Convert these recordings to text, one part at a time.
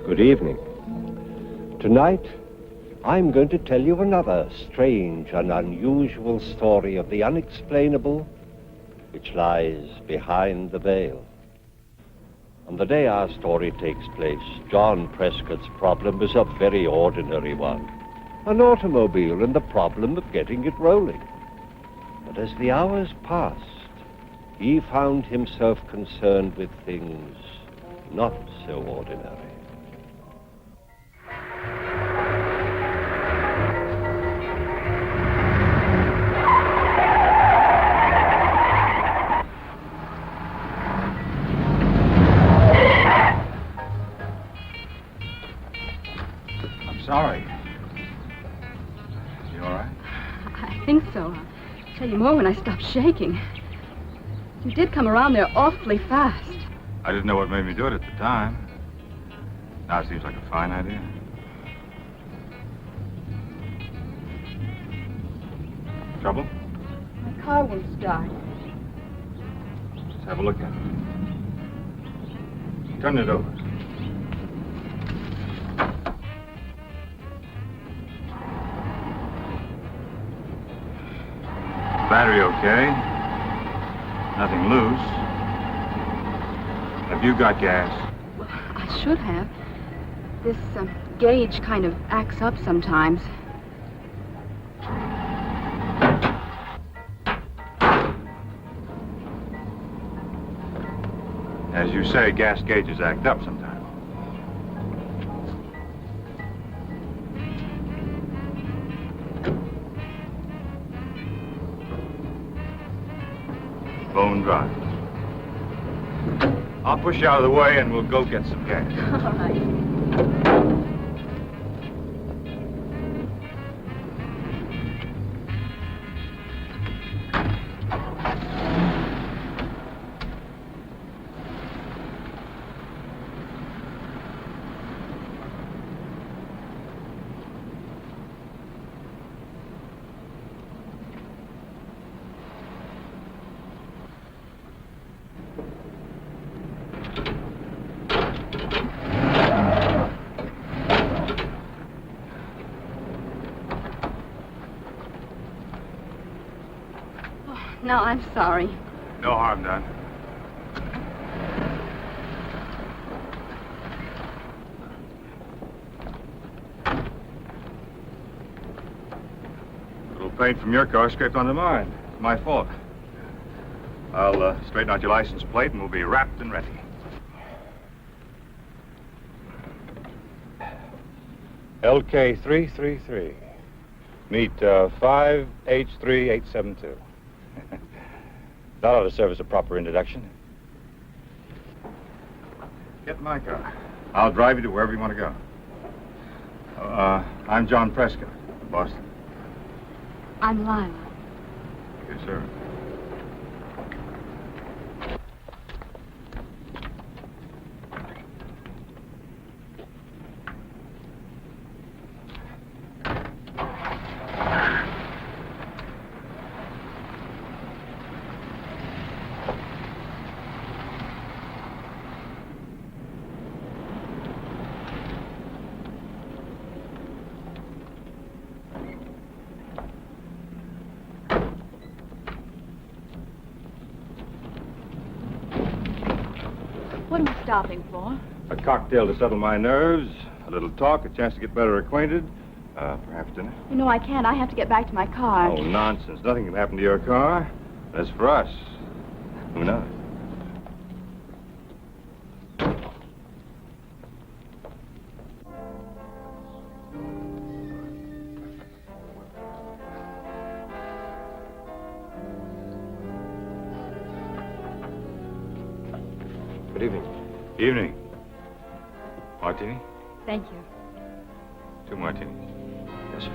Good evening. Tonight, I'm going to tell you another strange and unusual story of the unexplainable which lies behind the veil. On the day our story takes place, John Prescott's problem was a very ordinary one. An automobile and the problem of getting it rolling. But as the hours passed, he found himself concerned with things not so ordinary. Sorry. You all right? I think so. I'll tell you more when I stop shaking. You did come around there awfully fast. I didn't know what made me do it at the time. Now it seems like a fine idea. Trouble? My car won't start. Let's have a look at it. Turn it over. Battery okay. Nothing loose. Have you got gas? Well, I should have. This gauge kind of acts up sometimes. As you say, gas gauges act up sometimes. Bone dry. I'll push you out of the way and we'll go get some gas. All right. No, I'm sorry. No harm done. Little paint from your car scraped onto mine. My fault. I'll straighten out your license plate and we'll be wrapped and ready. LK333. Meet 5H3872. That ought to serve as a proper introduction. Get in my car. I'll drive you to wherever you want to go. I'm John Prescott, Boston. I'm Lila. Yes, sir. What am I stopping for? A cocktail to settle my nerves, a little talk, a chance to get better acquainted, perhaps dinner. You know, I can't. I have to get back to my car. Oh, nonsense. Nothing can happen to your car. As for us, who knows? Good evening. Evening. Martini? Thank you. 2 martinis. Yes, sir.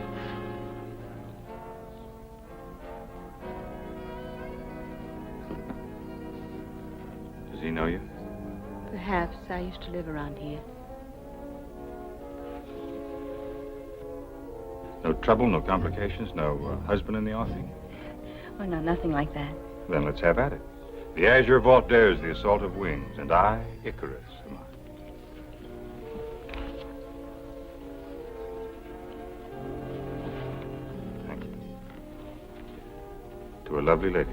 Does he know you? Perhaps. I used to live around here. No trouble, no complications, no husband in the offing? Oh, no, nothing like that. Then let's have at it. The azure vault dares the assault of wings, and I, Icarus, am I. Thank you. To a lovely lady.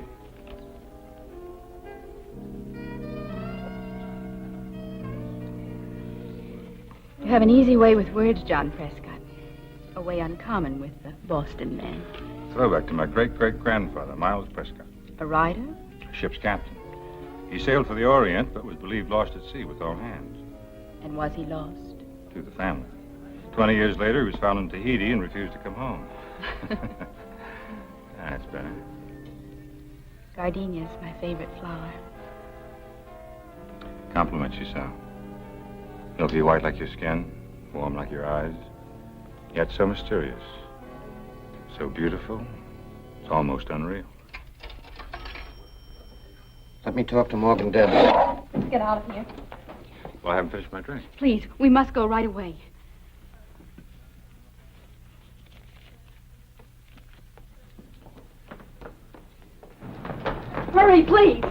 You have an easy way with words, John Prescott. A way uncommon with the Boston men. Throwback to my great-great-grandfather, Miles Prescott. A rider? Ship's captain. He sailed for the Orient, but was believed lost at sea with all hands. And was he lost? To the family. 20 years later, he was found in Tahiti and refused to come home. That's better. Gardenia's my favorite flower. Compliment you, Sal. Milky white like your skin, warm like your eyes, yet so mysterious. So beautiful, it's almost unreal. Let me talk to Morgan Debs. Let's get out of here. Well, I haven't finished my drink. Please, we must go right away. Hurry, please.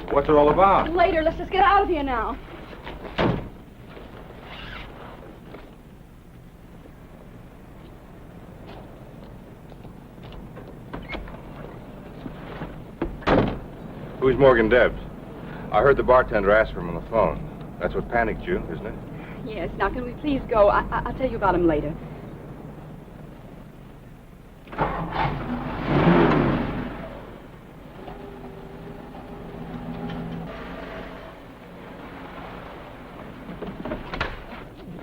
What's it all about? Later, let's just get out of here now. Who's Morgan Debs? I heard the bartender ask for him on the phone. That's what panicked you, isn't it? Yes, now can we please go? I'll tell you about him later.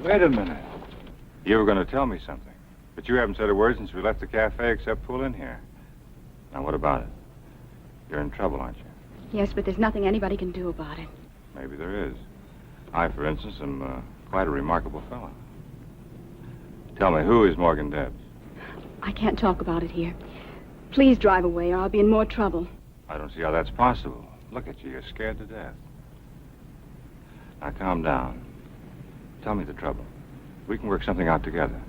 Wait a minute. You were going to tell me something, but you haven't said a word since we left the cafe except pull in here. Now, what about it? You're in trouble, aren't you? Yes, but there's nothing anybody can do about it. Maybe there is. I, for instance, am quite a remarkable fellow. Tell me, who is Morgan Debs? I can't talk about it here. Please drive away or I'll be in more trouble. I don't see how that's possible. Look at you. You're scared to death. Now, calm down. Tell me the trouble. We can work something out together.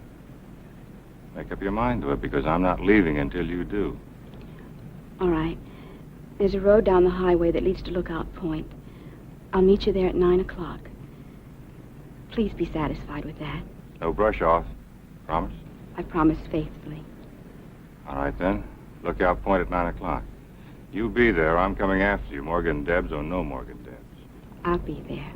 Make up your mind to it, because I'm not leaving until you do. All right. There's a road down the highway that leads to Lookout Point. I'll meet you there at 9 o'clock. Please be satisfied with that. No brush off. Promise? I promise faithfully. All right, then. Lookout Point at 9 o'clock. You be there. I'm coming after you, Morgan Debs or no Morgan Debs. I'll be there.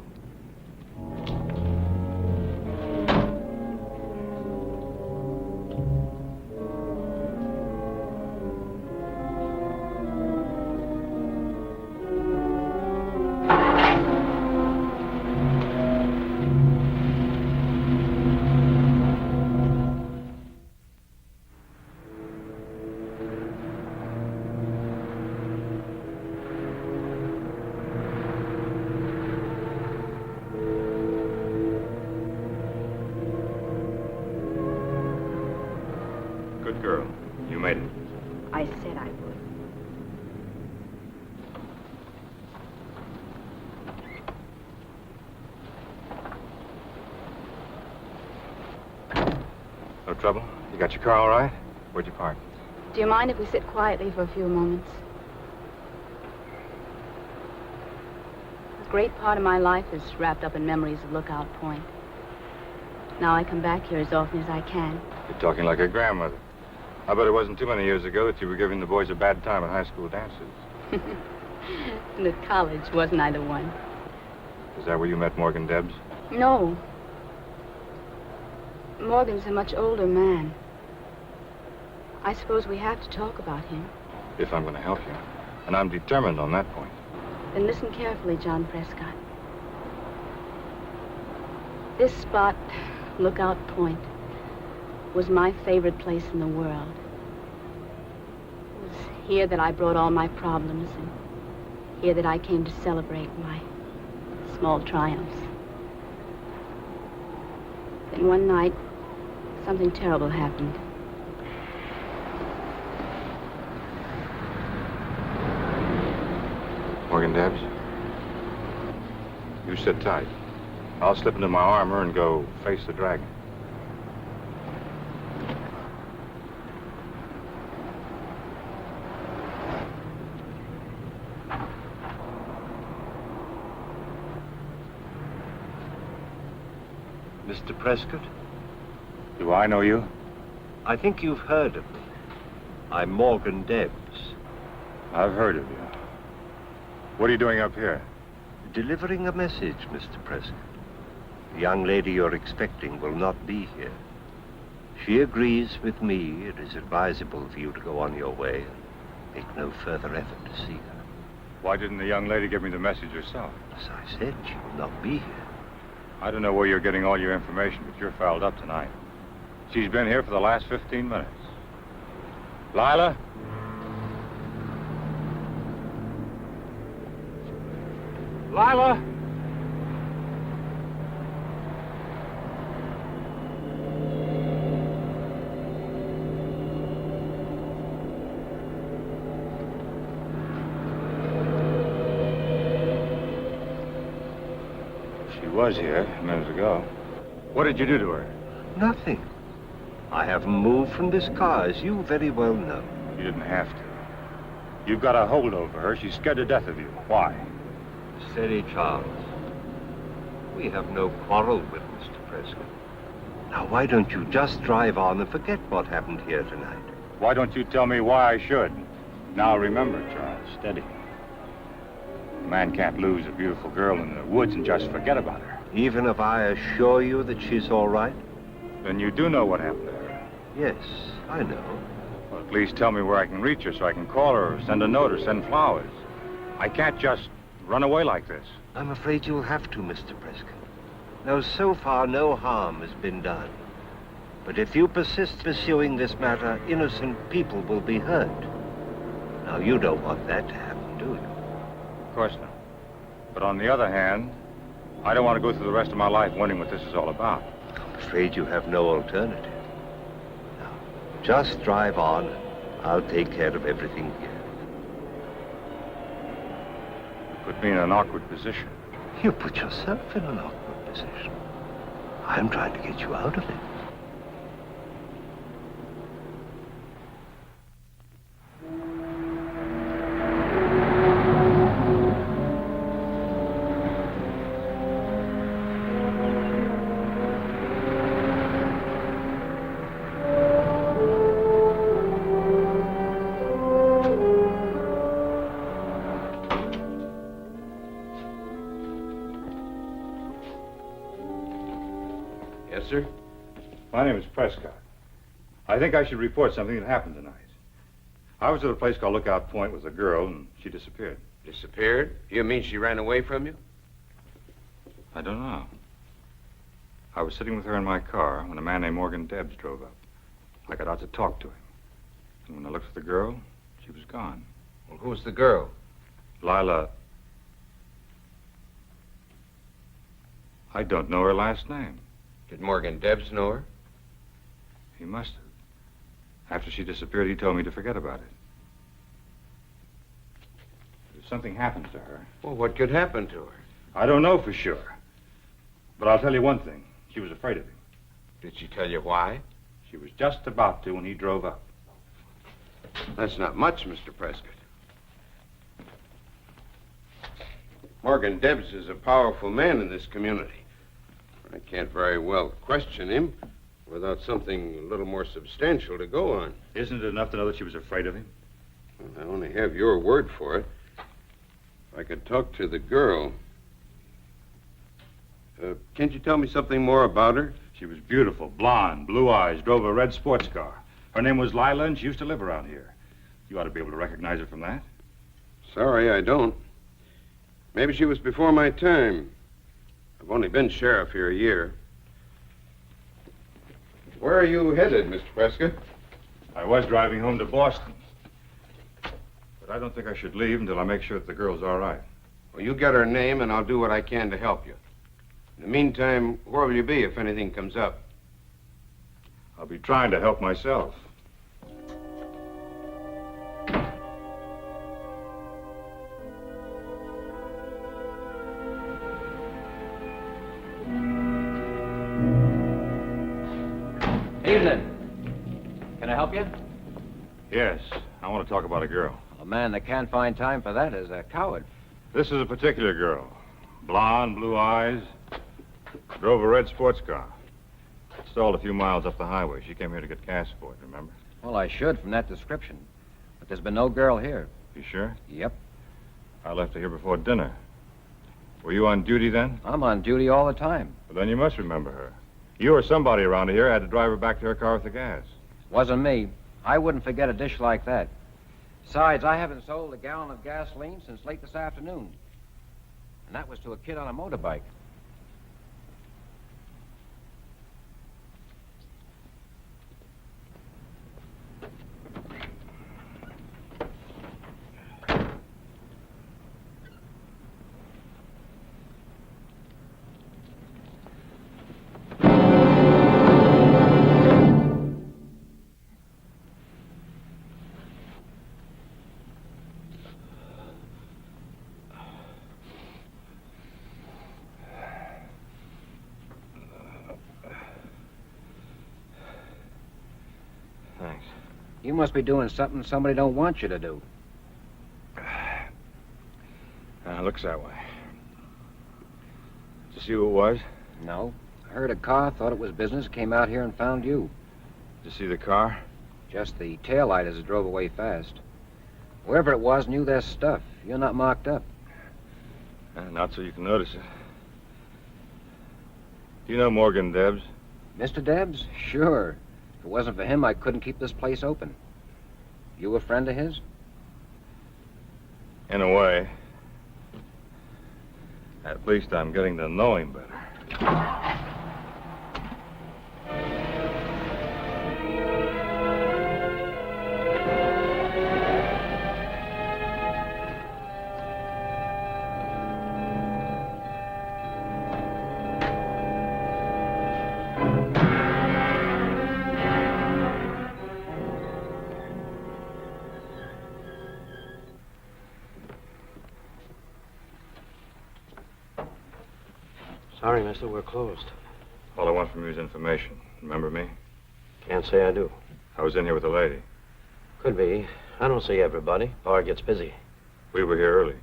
Good girl. You made it. I said I would. No trouble? You got your car all right? Where'd you park? Do you mind if we sit quietly for a few moments? A great part of my life is wrapped up in memories of Lookout Point. Now I come back here as often as I can. You're talking like a grandmother. I bet it wasn't too many years ago that you were giving the boys a bad time at high school dances. And at college, wasn't I the one? Is that where you met Morgan Debs? No. Morgan's a much older man. I suppose we have to talk about him. If I'm going to help you. And I'm determined on that point. Then listen carefully, John Prescott. This spot, Lookout Point, was my favorite place in the world. It was here that I brought all my problems, and here that I came to celebrate my small triumphs. Then one night, something terrible happened. Morgan Debs? You sit tight. I'll slip into my armor and go face the dragon. Mr. Prescott? Do I know you? I think you've heard of me. I'm Morgan Debs. I've heard of you. What are you doing up here? Delivering a message, Mr. Prescott. The young lady you're expecting will not be here. She agrees with me it is advisable for you to go on your way and make no further effort to see her. Why didn't the young lady give me the message herself? As I said, she will not be here. I don't know where you're getting all your information, but you're fouled up tonight. She's been here for the last 15 minutes. Lila? Lila? She was here a minute ago. What did you do to her? Nothing. I haven't moved from this car, as you very well know. You didn't have to. You've got a hold over her. She's scared to death of you. Why? Steady, Charles. We have no quarrel with Mr. Prescott. Now, why don't you just drive on and forget what happened here tonight? Why don't you tell me why I should? Now remember, Charles, steady. A man can't lose a beautiful girl in the woods and just forget about her. Even if I assure you that she's all right? Then you do know what happened to her. Yes, I know. Well, at least tell me where I can reach her so I can call her or send a note or send flowers. I can't just run away like this. I'm afraid you'll have to, Mr. Prescott. Now, so far, no harm has been done. But if you persist pursuing this matter, innocent people will be hurt. Now, you don't want that to happen, do you? Of course not. But on the other hand, I don't want to go through the rest of my life wondering what this is all about. I'm afraid you have no alternative. Now, just drive on. I'll take care of everything here. You put me in an awkward position. You put yourself in an awkward position. I'm trying to get you out of it. Yes, sir? My name is Prescott. I think I should report something that happened tonight. I was at a place called Lookout Point with a girl, and she disappeared. Disappeared? You mean she ran away from you? I don't know. I was sitting with her in my car when a man named Morgan Debs drove up. I got out to talk to him. And when I looked for the girl, she was gone. Well, who's the girl? Lila. I don't know her last name. Did Morgan Debs know her? He must have. After she disappeared, he told me to forget about it. If something happens to her... Well, what could happen to her? I don't know for sure. But I'll tell you one thing. She was afraid of him. Did she tell you why? She was just about to when he drove up. That's not much, Mr. Prescott. Morgan Debs is a powerful man in this community. I can't very well question him without something a little more substantial to go on. Isn't it enough to know that she was afraid of him? Well, I only have your word for it. If I could talk to the girl... can't you tell me something more about her? She was beautiful, blonde, blue eyes, drove a red sports car. Her name was Lila, and she used to live around here. You ought to be able to recognize her from that. Sorry, I don't. Maybe she was before my time. I've only been sheriff here a year. Where are you headed, Mr. Prescott? I was driving home to Boston. But I don't think I should leave until I make sure that the girl's all right. Well, you get her name, and I'll do what I can to help you. In the meantime, where will you be if anything comes up? I'll be trying to help myself. Evening. Can I help you? Yes, I want to talk about a girl. A man that can't find time for that is a coward. This is a particular girl. Blonde, blue eyes. Drove a red sports car. stalled a few miles up the highway. She came here to get gas for it, remember? Well, I should from that description. But there's been no girl here. You sure? Yep. I left her here before dinner. Were you on duty then? I'm on duty all the time. Well, then you must remember her. You or somebody around here had to drive her back to her car with the gas. Wasn't me. I wouldn't forget a dish like that. Besides, I haven't sold a gallon of gasoline since late this afternoon. And that was to a kid on a motorbike. Thanks. You must be doing something somebody don't want you to do. Looks that way. Did you see who it was? No. I heard a car, thought it was business, came out here and found you. Did you see the car? Just the taillight as it drove away fast. Whoever it was knew their stuff. You're not marked up. Not so you can notice it. Do you know Morgan Debs? Mr. Debs? Sure. If it wasn't for him, I couldn't keep this place open. You a friend of his? In a way. At least I'm getting to know him better. Sorry, mister, we're closed. All I want from you is information. Remember me? Can't say I do. I was in here with a lady. Could be. I don't see everybody. Bar gets busy. We were here early.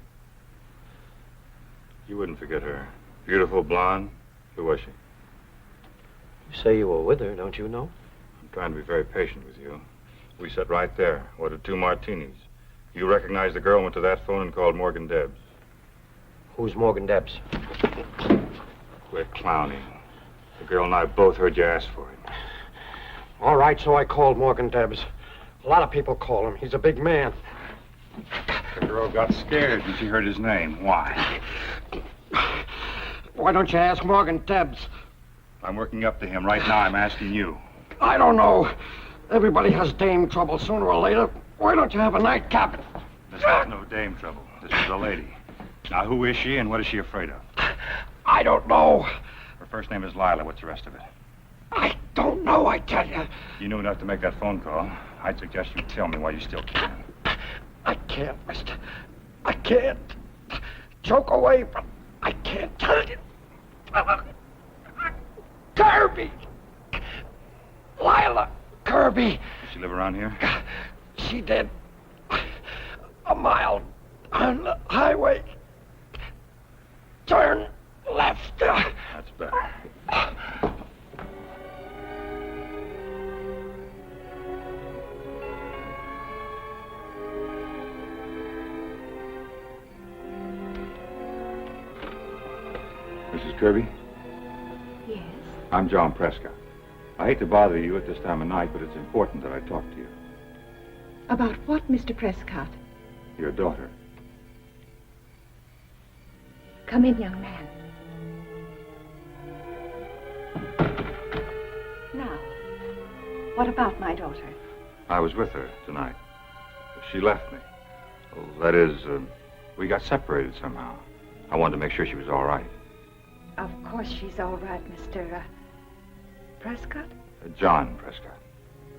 You wouldn't forget her. Beautiful blonde. Who was she? You say you were with her, don't you know? I'm trying to be very patient with you. We sat right there, ordered 2 martinis. You recognized the girl, went to that phone and called Morgan Debs. Who's Morgan Debs? Quit clowning. The girl and I both heard you ask for it. All right, so I called Morgan Debs. A lot of people call him. He's a big man. The girl got scared when she heard his name. Why? Why don't you ask Morgan Debs? I'm working up to him right now. I'm asking you. I don't know. Everybody has dame trouble sooner or later. Why don't you have a nightcap? This was no dame trouble. This was a lady. Now, who is she and what is she afraid of? I don't know. Her first name is Lila. What's the rest of it? I don't know, I tell you. You knew enough to make that phone call. I'd suggest you tell me why you still can. I can't, mister. I can't. Choke away, but I can't tell you. Kirby! Lila Kirby. Does she live around here? She did. A mile on the highway. Turn left. That's better. Mrs. Kirby? Yes. I'm John Prescott. I hate to bother you at this time of night, but it's important that I talk to you. About what, Mr. Prescott? Your daughter. Come in, young man. Now, what about my daughter? I was with her tonight. She left me. Well, that is, we got separated somehow. I wanted to make sure she was all right. Of course she's all right, Mr. Prescott. John Prescott.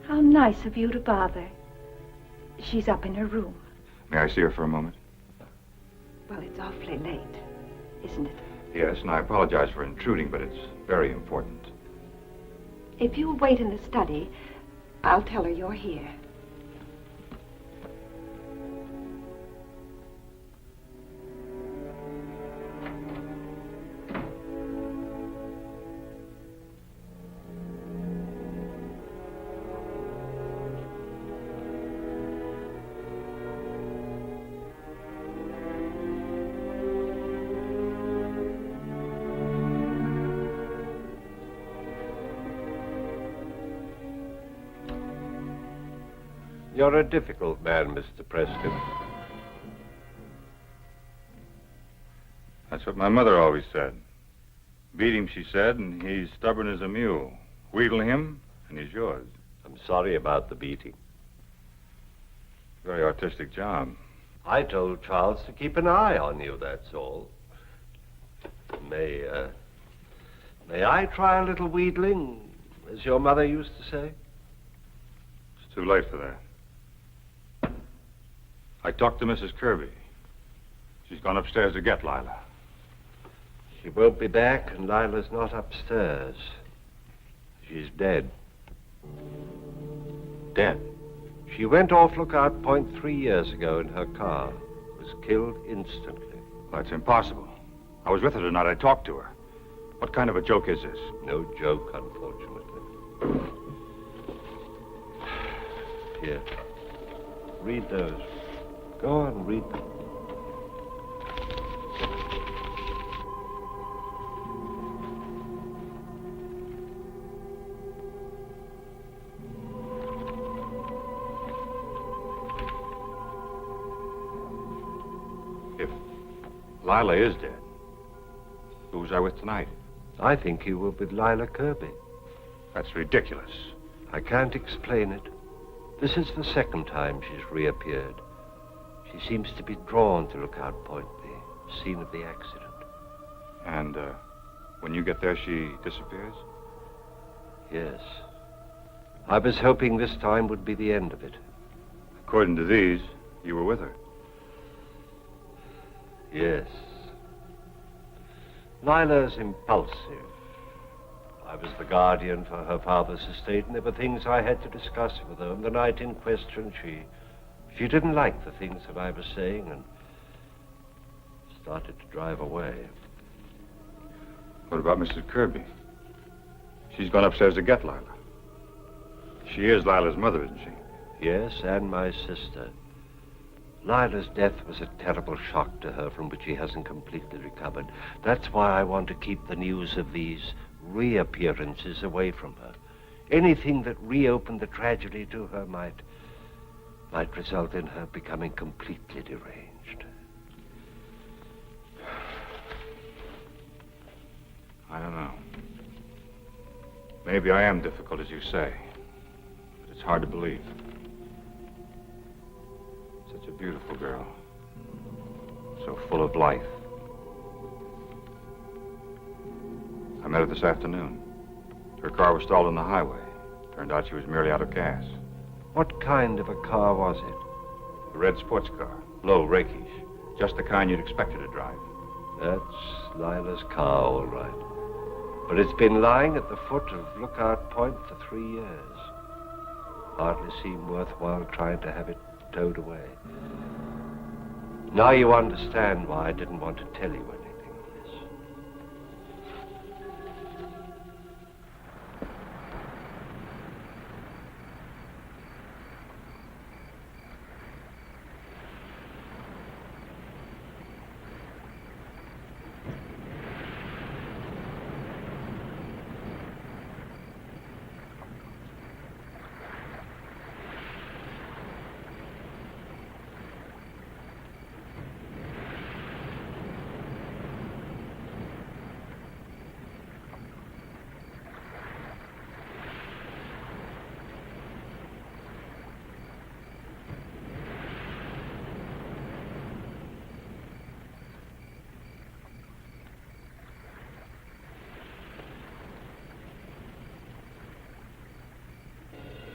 How nice of you to bother. She's up in her room. May I see her for a moment? Well, it's awfully late, isn't it? Yes, and I apologize for intruding, but it's very important. If you'll wait in the study, I'll tell her you're here. You're a difficult man, Mr. Preston. That's what my mother always said. Beat him, she said, and he's stubborn as a mule. Wheedle him, and he's yours. I'm sorry about the beating. Very artistic job. I told Charles to keep an eye on you, that's all. May I try a little wheedling, as your mother used to say? It's too late for that. I talked to Mrs. Kirby. She's gone upstairs to get Lila. She won't be back, and Lila's not upstairs. She's dead. Dead. She went off Lookout Point 3 years ago in her car. Was killed instantly. That's impossible. I was with her tonight. I talked to her. What kind of a joke is this? No joke, unfortunately. Here. Read those. Go on, read them. If Lila is dead, who was I with tonight? I think you were with Lila Kirby. That's ridiculous. I can't explain it. This is the second time she's reappeared. She seems to be drawn to Lookout Point, the scene of the accident. And, when you get there, she disappears? Yes. I was hoping this time would be the end of it. According to these, you were with her. Yes. Lila's impulsive. I was the guardian for her father's estate, and there were things I had to discuss with her. And the night in question, she didn't like the things that I was saying and started to drive away. What about Mrs. Kirby? She's gone upstairs to get Lila. She is Lila's mother, isn't she? Yes, and my sister. Lila's death was a terrible shock to her from which she hasn't completely recovered. That's why I want to keep the news of these reappearances away from her. Anything that reopened the tragedy to her might result in her becoming completely deranged. I don't know. Maybe I am difficult, as you say. But it's hard to believe. Such a beautiful girl. So full of life. I met her this afternoon. Her car was stalled on the highway. Turned out she was merely out of gas. What kind of a car was it? A red sports car. Low, rakish. Just the kind you'd expect her to drive. That's Lila's car, all right. But it's been lying at the foot of Lookout Point for 3 years. Hardly seemed worthwhile trying to have it towed away. Now you understand why I didn't want to tell you anything of this.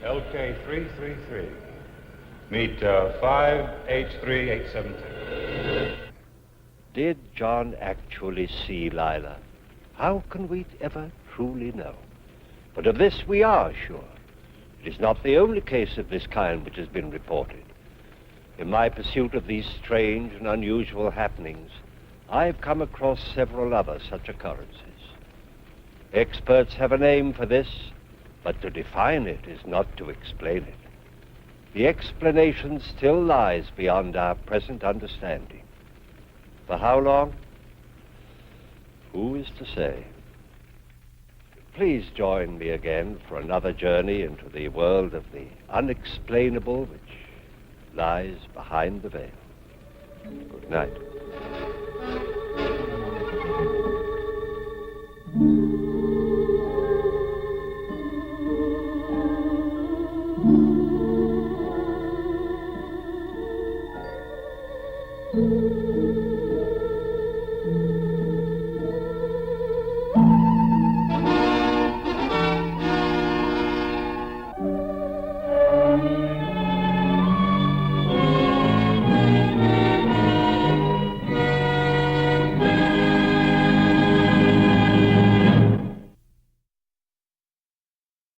LK333. Meet 5H3872. Did John actually see Lila? How can we ever truly know? But of this we are sure. It is not the only case of this kind which has been reported. In my pursuit of these strange and unusual happenings, I've come across several other such occurrences. Experts have a name for this, but to define it is not to explain it. The explanation still lies beyond our present understanding. For how long? Who is to say? please join me again for another journey into the world of the unexplainable which lies behind the veil. Good night. Thank you.